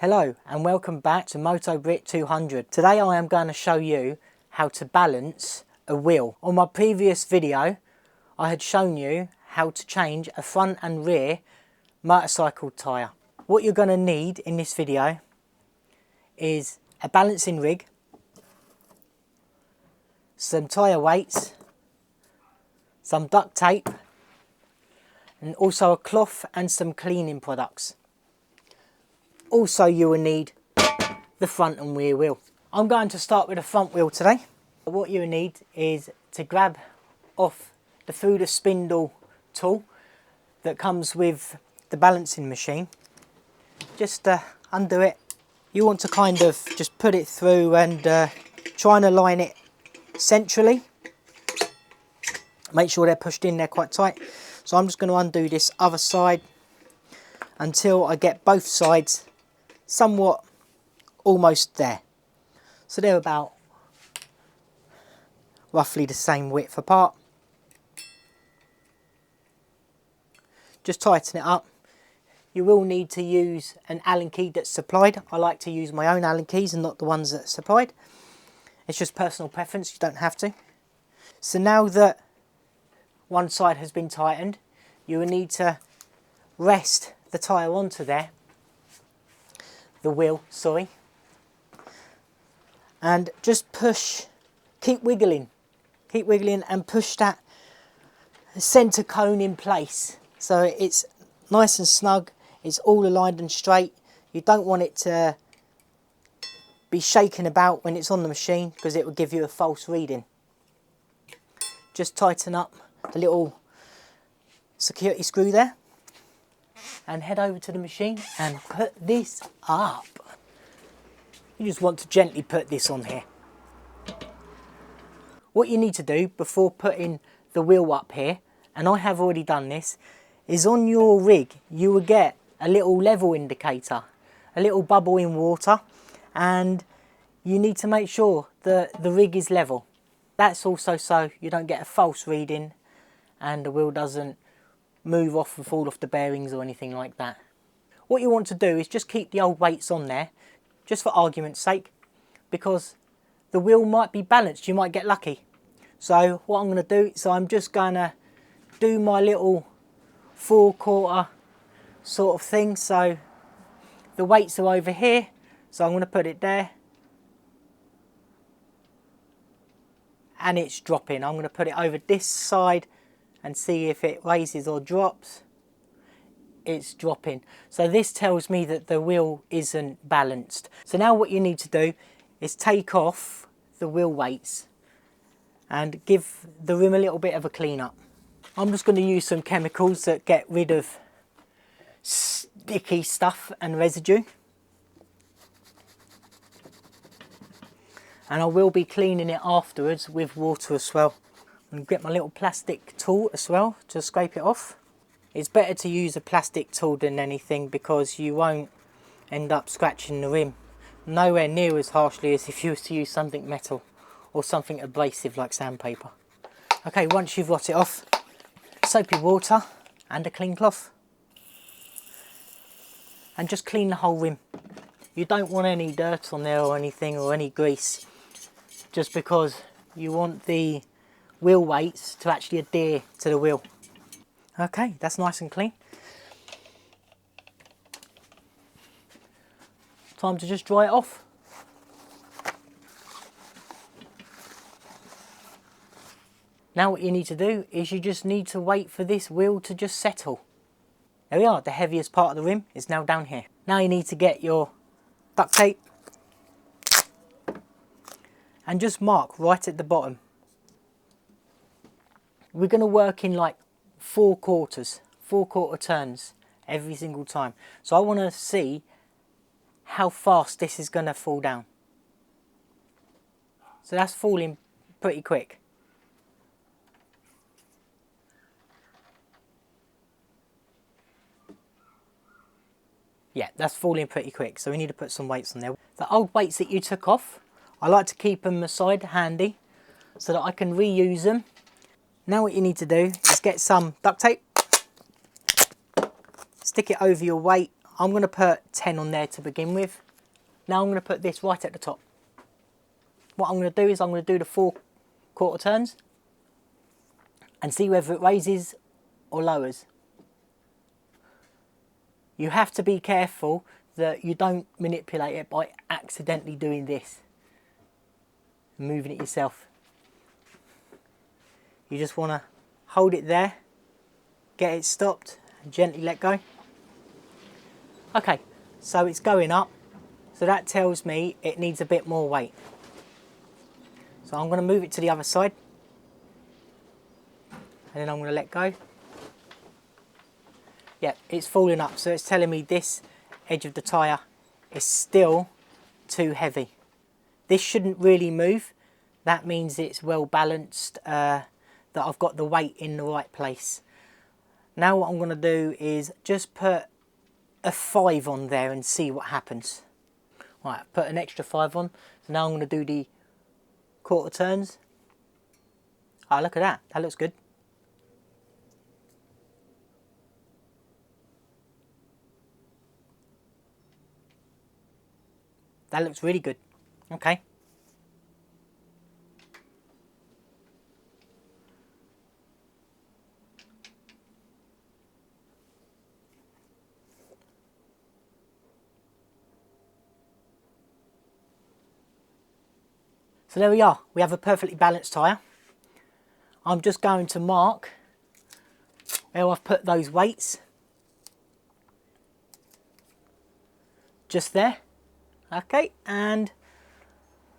Hello and welcome back to Moto Brit 200. Today I am going to show you how to balance a wheel. On my previous video I had shown you how to change a front and rear motorcycle tyre. What you're going to need in this video is a balancing rig, some tyre weights, some duct tape and also a cloth and some cleaning products. Also you will need the front and rear wheel. I'm going to start with the front wheel today. What you need is to grab off the through the spindle tool that comes with the balancing machine. Just undo it. You want to kind of just put it through and try and align it centrally. Make sure they're pushed in there quite tight. So I'm just going to undo this other side until I get both sides somewhat almost there. So they're about roughly the same width apart. Just tighten it up. You will need to use an Allen key that's supplied. I like to use my own Allen keys and not the ones that are supplied. It's just personal preference, you don't have to. So now that one side has been tightened, you will need to rest the tyre onto there, the wheel, sorry, and just push, keep wiggling and push that centre cone in place so it's nice and snug, it's all aligned and straight. You don't want it to be shaking about when it's on the machine because it will give you a false reading. Just tighten up the little security screw there and head over to the machine and put this up. You just want to gently put this on here. What you need to do before putting the wheel up here, and I have already done this, is on your rig you will get a little level indicator, a little bubble in water, and you need to make sure that the rig is level. That's also so you don't get a false reading and the wheel doesn't move off and fall off the bearings or anything like that. What you want to do is just keep the old weights on there, just for argument's sake, because the wheel might be balanced, you might get lucky. So what I'm going to do is I'm just going to do my little 4/4 sort of thing. So the weights are over here, so I'm going to put it there. And it's dropping. I'm going to put it over this side and see if it raises or drops. It's dropping. So this tells me that the wheel isn't balanced. So now what you need to do is take off the wheel weights and give the rim a little bit of a clean up. I'm just going to use some chemicals that get rid of sticky stuff and residue. And I will be cleaning it afterwards with water as well. I'm going to get my little plastic tool as well to scrape it off. It's better to use a plastic tool than anything because you won't end up scratching the rim. Nowhere near as harshly as if you was to use something metal or something abrasive like sandpaper. Okay, once you've got it off, soapy water and a clean cloth. And just clean the whole rim. You don't want any dirt on there or anything or any grease, just because you want the wheel weights to actually adhere to the wheel. Okay, that's nice and clean. Time to just dry it off. Now what you need to do is you just need to wait for this wheel to just settle. There we are, the heaviest part of the rim is now down here. Now you need to get your duct tape and just mark right at the bottom. We're going to work in like 4/4 turns every single time. So I want to see how fast this is going to fall down. So that's falling pretty quick. Yeah, that's falling pretty quick, so we need to put some weights on there. The old weights that you took off, I like to keep them aside handy so that I can reuse them. Now what you need to do is get some duct tape, stick it over your weight. I'm going to put 10 on there to begin with. Now I'm going to put this right at the top. What I'm going to do is I'm going to do the 4/4 turns and see whether it raises or lowers. You have to be careful that you don't manipulate it by accidentally doing this, moving it yourself. You just want to hold it there, get it stopped and gently let go. Okay, so it's going up, so that tells me it needs a bit more weight. So I'm going to move it to the other side and then I'm going to let go. Yeah, it's falling up, so it's telling me this edge of the tyre is still too heavy. This shouldn't really move. That means it's well balanced, that I've got the weight in the right place. Now what I'm going to do is just put a 5 on there and see what happens. Right, put an extra 5 on. So now I'm going to do the 1/4 turns. Oh, look at that. That looks good. That looks really good. Okay. So there we are. We have a perfectly balanced tyre. I'm just going to mark where I've put those weights. Just there. Okay, and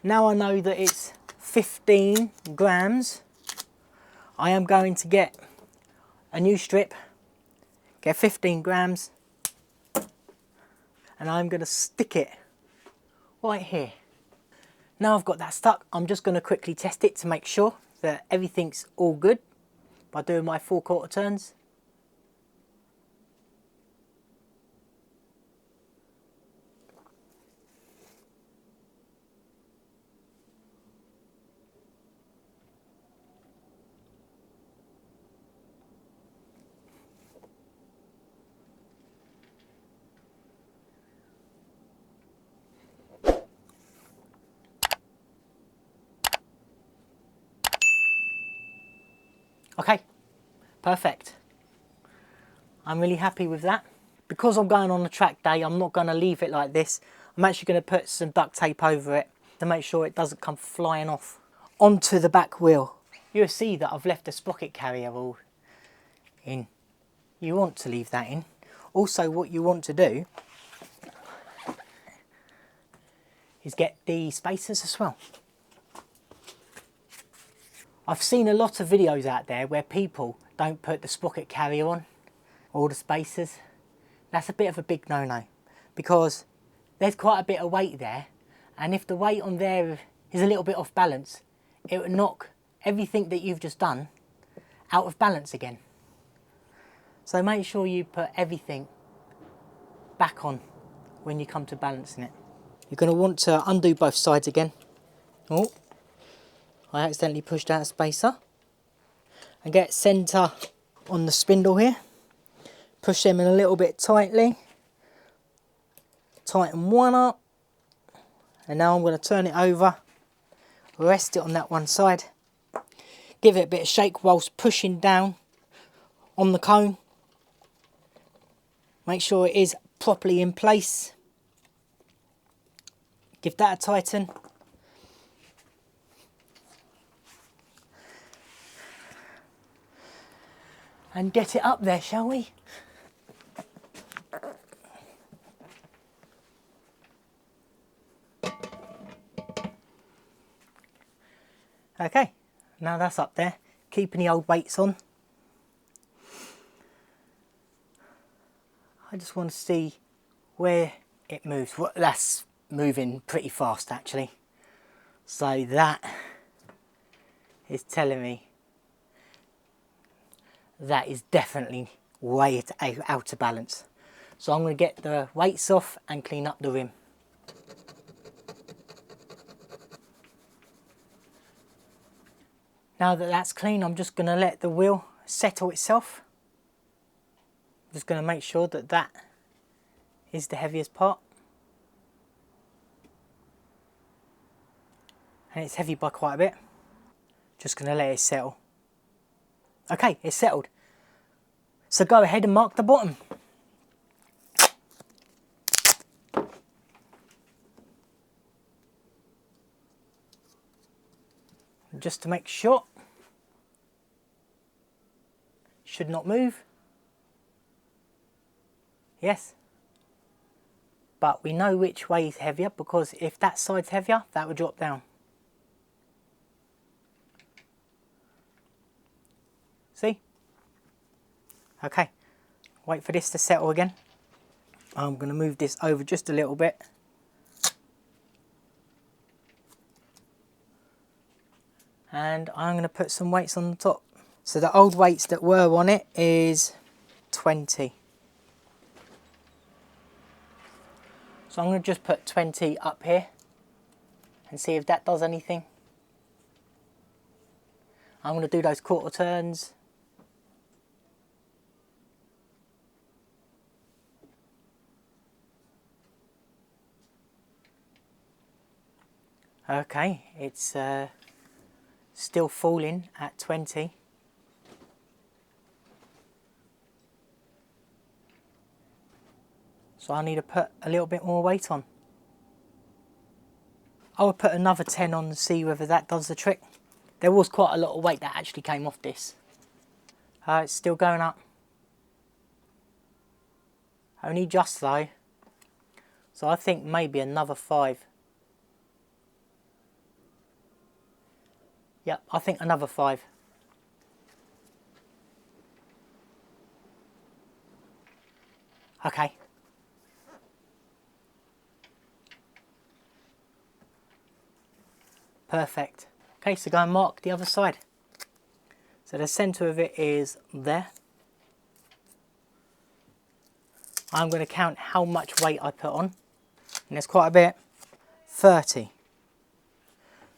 now I know that it's 15 grams. I am going to get a new strip, get 15 grams, and I'm going to stick it right here. Now I've got that stuck, I'm just going to quickly test it to make sure that everything's all good by doing my 4/4 turns. Okay, perfect. I'm really happy with that. Because I'm going on a track day, I'm not going to leave it like this. I'm actually going to put some duct tape over it to make sure it doesn't come flying off. Onto the back wheel. You'll see that I've left the sprocket carrier all in. You want to leave that in. Also, what you want to do is get the spacers as well. I've seen a lot of videos out there where people don't put the sprocket carrier on, or the spacers. That's a bit of a big no-no, because there's quite a bit of weight there, and if the weight on there is a little bit off balance, it will knock everything that you've just done out of balance again. So make sure you put everything back on when you come to balancing it. You're going to want to undo both sides again. Oh, I accidentally pushed out a spacer. And get centre on the spindle here. Push them in a little bit tightly. Tighten one up. And now I'm going to turn it over. Rest it on that one side. Give it a bit of shake whilst pushing down on the cone. Make sure it is properly in place. Give that a tighten. And get it up there, shall we? Okay, now that's up there. Keeping the old weights on. I just want to see where it moves. Well, that's moving pretty fast actually. So that is telling me that is definitely way out of balance. So I'm going to get the weights off and clean up the rim. Now that that's clean, I'm just going to let the wheel settle itself. Just going to make sure that that is the heaviest part. And it's heavy by quite a bit. Just going to let it settle. Okay, it's settled. So go ahead and mark the bottom. Just to make sure. Should not move. Yes. But we know which way is heavier, because if that side's heavier, that would drop down. See? Okay. Wait for this to settle again. I'm going to move this over just a little bit. And I'm going to put some weights on the top. So the old weights that were on it is 20. So I'm going to just put 20 up here and see if that does anything. I'm going to do those quarter turns. Okay, it's still falling at 20. So I need to put a little bit more weight on. I will put another 10 on to see whether that does the trick. There was quite a lot of weight that actually came off this. It's still going up. Only just though. So I think maybe another 5. Yep, I think another 5. Okay. Perfect. Okay, so go and mark the other side. So the centre of it is there. I'm going to count how much weight I put on. And there's quite a bit. 30.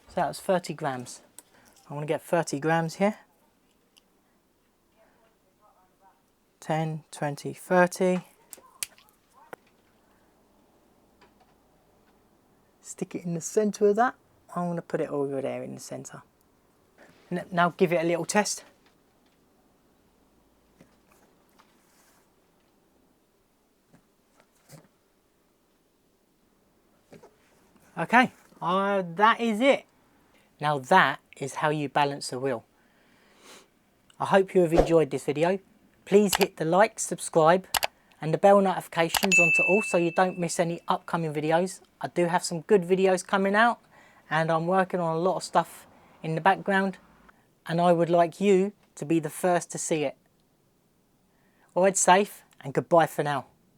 So that was 30 grams. I'm going to get 30 grams here. 10, 20, 30. Stick it in the centre of that. I'm going to put it over there in the centre. Now give it a little test. Okay, that is it. Now that is how you balance a wheel. I hope you have enjoyed this video. Please hit the like, subscribe and the bell notifications on to all so you don't miss any upcoming videos. I do have some good videos coming out and I'm working on a lot of stuff in the background and I would like you to be the first to see it. Ride safe and goodbye for now.